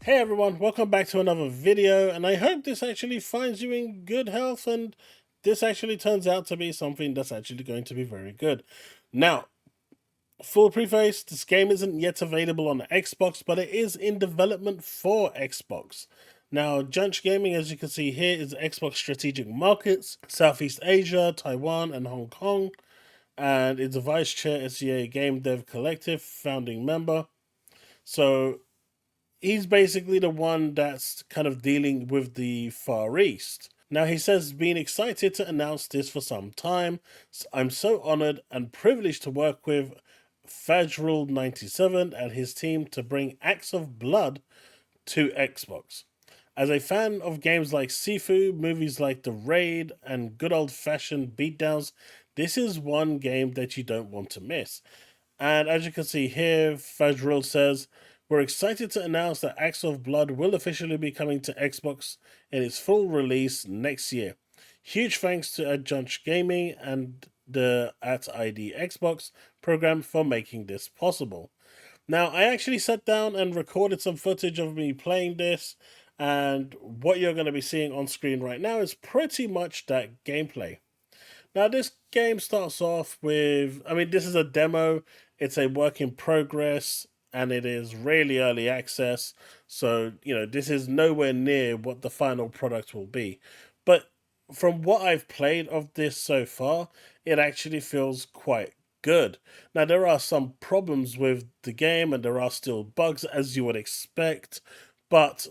Hey everyone, welcome back to another video, and I hope this actually finds you in good health and this actually turns out to be something that's actually going to be very good. Now, full preface, this game isn't yet available on Xbox, but it is in development for Xbox. Now, Junch Gaming, as you can see here, is Xbox Strategic Markets, Southeast Asia, Taiwan, and Hong Kong, and it's a vice chair SEA Game Dev Collective, founding member. So he's basically the one that's kind of dealing with the Far East. Now, he says, been excited to announce this for some time. I'm so honored and privileged to work with Fajrul97 and his team to bring Acts of Blood to Xbox. As a fan of games like Sifu, movies like The Raid, and good old fashioned beatdowns, this is one game that you don't want to miss. And as you can see here, Fajrul says, we're excited to announce that Acts of Blood will officially be coming to Xbox in its full release next year. Huge thanks to Adjunct Gaming and the @ID Xbox program for making this possible. Now, I actually sat down and recorded some footage of me playing this, and what you're going to be seeing on screen right now is pretty much that gameplay. Now, this game starts off with, this is a demo, it's a work in progress, and it is really early access. So, this is nowhere near what the final product will be. But from what I've played of this so far, it actually feels quite good. Now, there are some problems with the game, and there are still bugs, as you would expect, but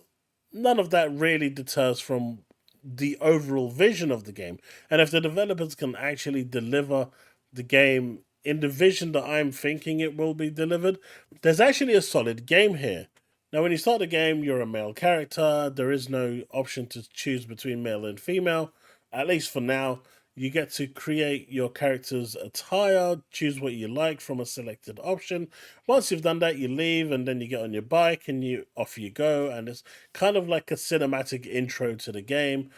none of that really deters from the overall vision of the game. And if the developers can actually deliver the game in the vision that I'm thinking it will be delivered, there's actually a solid game here. Now, when you start the game, you're a male character. There is no option to choose between male and female, at least for now. You get to create your character's attire, choose what you like from a selected option. Once you've done that, you leave, and then you get on your bike and off you go. And it's kind of like a cinematic intro to the game.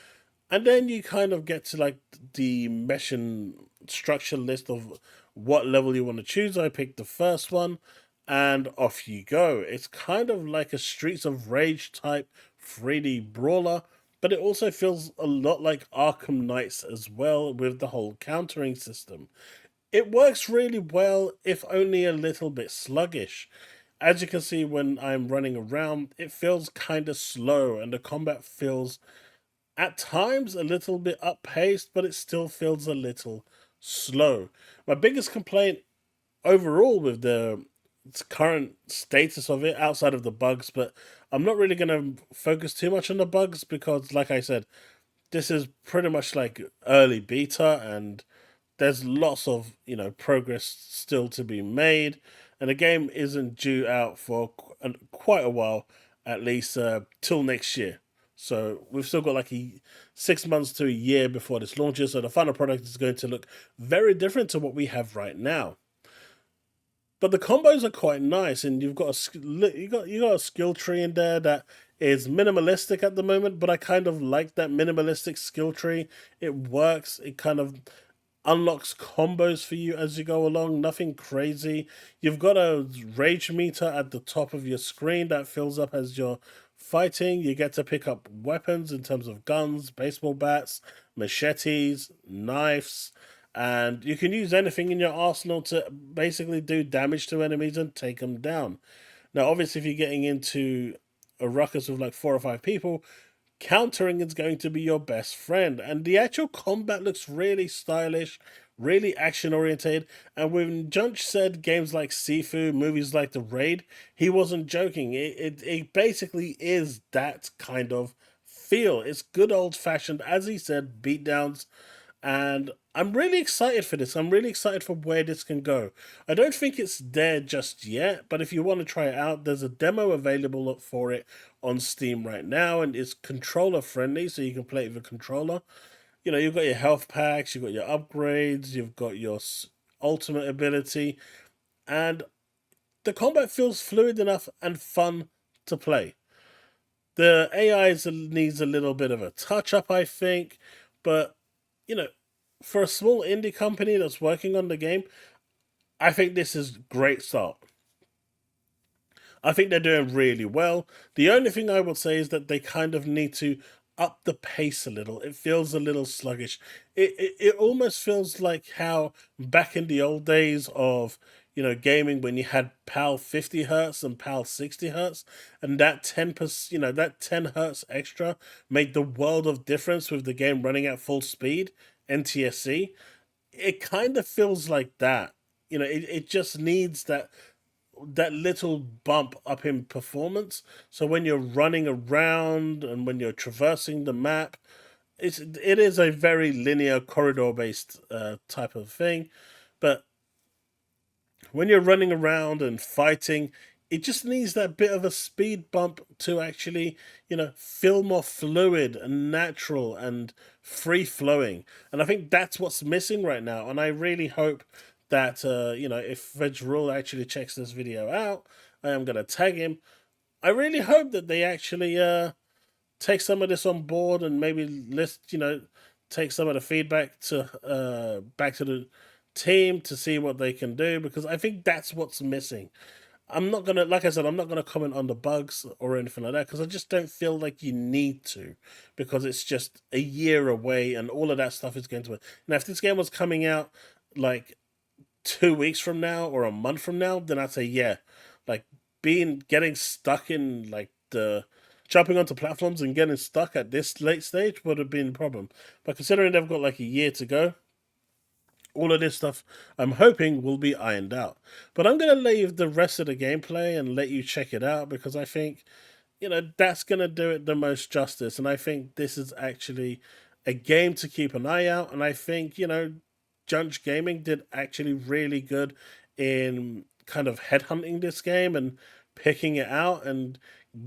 And then you kind of get to like the mission structure list of what level you want to choose. I picked the first one, and off you go. It's kind of like a Streets of Rage type 3D brawler, but it also feels a lot like Arkham Knights as well, with the whole countering system. It works really well, if only a little bit sluggish. As you can see, when I'm running around, it feels kind of slow, and the combat feels at times a little bit up paced, but it still feels a little slow. My biggest complaint overall with the current status of it, outside of the bugs, but I'm not really going to focus too much on the bugs because, like I said, this is pretty much like early beta, and there's lots of progress still to be made, and the game isn't due out for quite a while, at least till next year. So we've still got like 6 months to a year before this launches. So the final product is going to look very different to what we have right now. But the combos are quite nice, and you've got a skill tree in there that is minimalistic at the moment. But I kind of like that minimalistic skill tree. It works. It kind of unlocks combos for you as you go along. Nothing crazy. You've got a rage meter at the top of your screen that fills up as you're fighting. You get to pick up weapons in terms of guns, baseball bats, machetes, knives, and you can use anything in your arsenal to basically do damage to enemies and take them down. Now, obviously, if you're getting into a ruckus of like 4 or 5 people, countering is going to be your best friend. And the actual combat looks really stylish, really action oriented. And when Junch said games like Sifu, movies like The Raid, he wasn't joking. It basically is that kind of feel. It's good old fashioned, as he said, beatdowns. And I'm really excited for this. I'm really excited for where this can go. I don't think it's there just yet, but if you want to try it out, there's a demo available for it on Steam right now, and it's controller friendly, so you can play it with a controller. You've got your health packs, you've got your upgrades, you've got your ultimate ability, and the combat feels fluid enough and fun to play. The AI needs a little bit of a touch up, I think, but you know, for a small indie company that's working on the game, I think this is great start. I think they're doing really well. The only thing I would say is that they kind of need to up the pace a little. It feels a little sluggish. It almost feels like how back in the old days of, you know, gaming, when you had PAL 50 hertz and PAL 60 hertz, and that 10%, you know, that 10 hertz extra made the world of difference with the game running at full speed, NTSC. It kind of feels like that. You know, it just needs that little bump up in performance. So when you're running around and when you're traversing the map, it is a very linear corridor based type of thing, but when you're running around and fighting, it just needs that bit of a speed bump to actually, you know, feel more fluid and natural and free flowing. And I think that's what's missing right now. And I really hope that, you know, if Veg Rule actually checks this video out, I am going to tag him. I really hope that they actually take some of this on board and maybe you know, take some of the feedback to back to the team to see what they can do, because I think that's what's missing. I'm not gonna, like I said, I'm not gonna comment on the bugs or anything like that, because I just don't feel like you need to, because it's just a year away and all of that stuff is going to. Now, if this game was coming out like 2 weeks from now or a month from now, then I'd say yeah, like getting stuck in like the jumping onto platforms and getting stuck at this late stage would have been a problem. But considering they've got like a year to go, all of this stuff I'm hoping will be ironed out. But I'm going to leave the rest of the gameplay and let you check it out, because I think, you know, that's going to do it the most justice. And I think this is actually a game to keep an eye out. And I think, you know, Junch Gaming did actually really good in kind of headhunting this game and picking it out and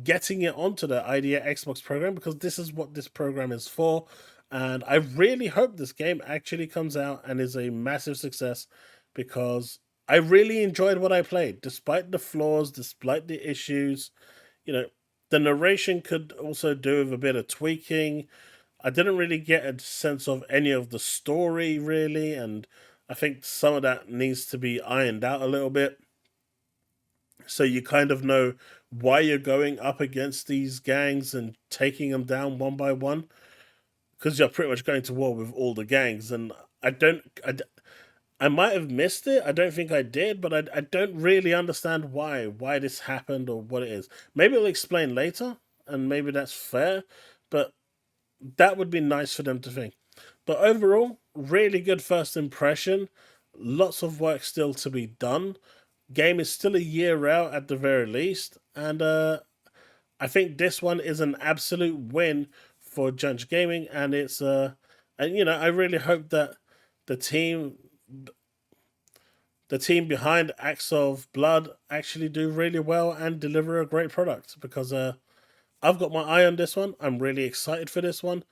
getting it onto the Idea Xbox program, because this is what this program is for. And I really hope this game actually comes out and is a massive success, because I really enjoyed what I played, despite the flaws, despite the issues. You know, the narration could also do with a bit of tweaking. I didn't really get a sense of any of the story, really, and I think some of that needs to be ironed out a little bit, so you kind of know why you're going up against these gangs and taking them down one by one, because you're pretty much going to war with all the gangs. And I might have missed it. I don't think I did, but I don't really understand why this happened or what it is. Maybe it'll explain later, and maybe that's fair, but that would be nice for them to think. But overall, really good first impression. Lots of work still to be done. Game is still a year out at the very least, and I think this one is an absolute win for Junch Gaming, and it's and you know, I really hope that the team behind Acts of Blood actually do really well and deliver a great product, because I've got my eye on this one. I'm really excited for this one,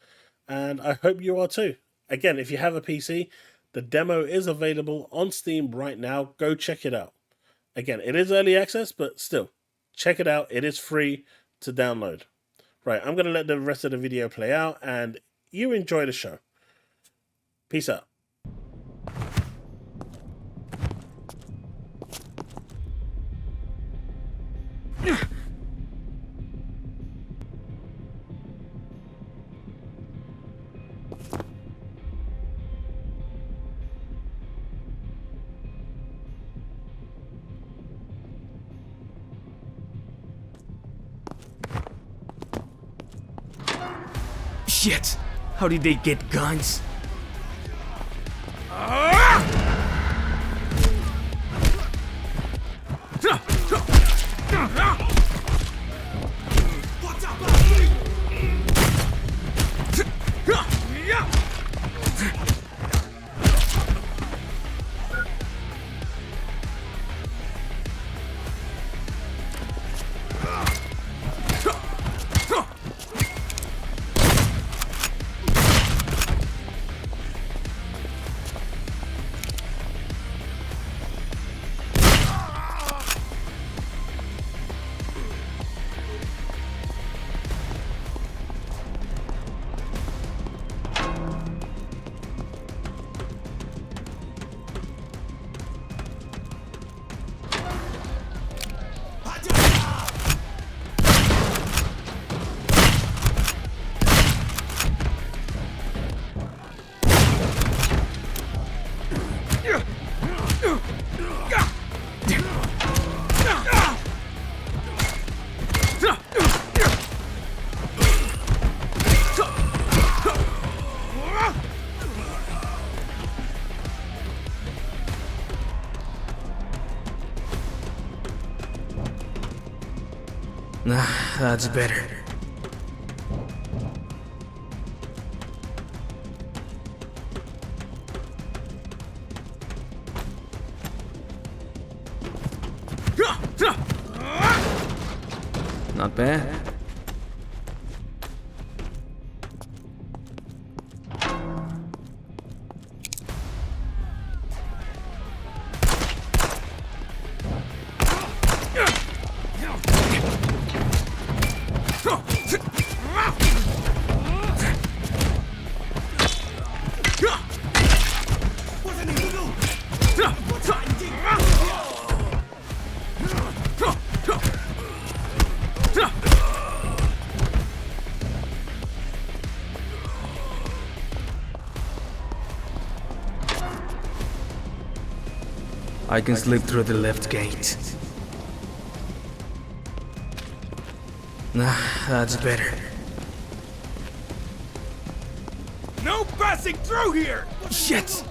and I hope you are too. Again, if you have a PC, the demo is available on Steam right now. Go check it out. Again, it is early access, but still, check it out. It is free to download. Right, I'm going to let the rest of the video play out, and you enjoy the show. Peace out. Shit! How did they get guns? Nah, that's better. Not bad. I can slip through the left gate. Nah, that's better. No passing through here! Shit!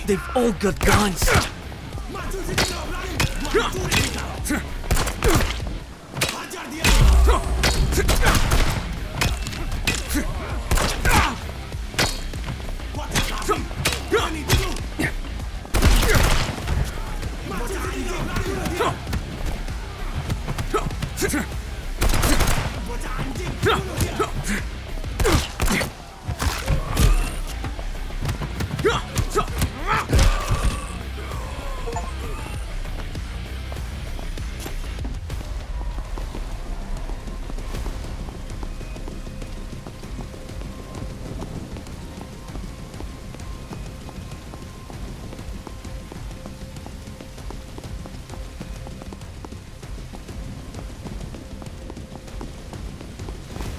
They've all got guns!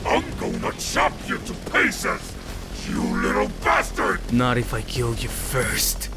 I'm gonna chop you to pieces, you little bastard! Not if I kill you first.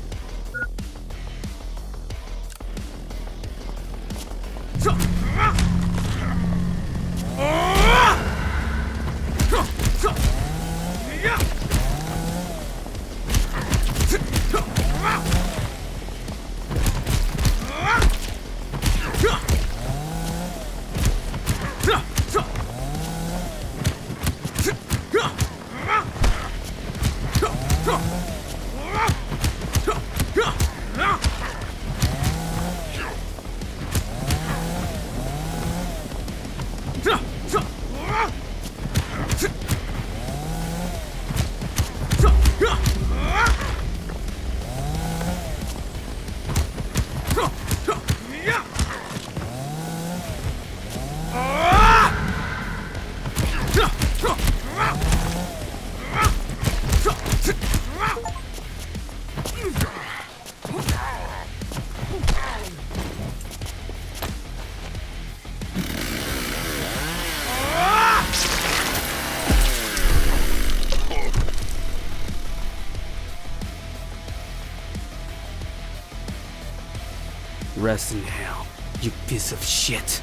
Rest in hell, you piece of shit.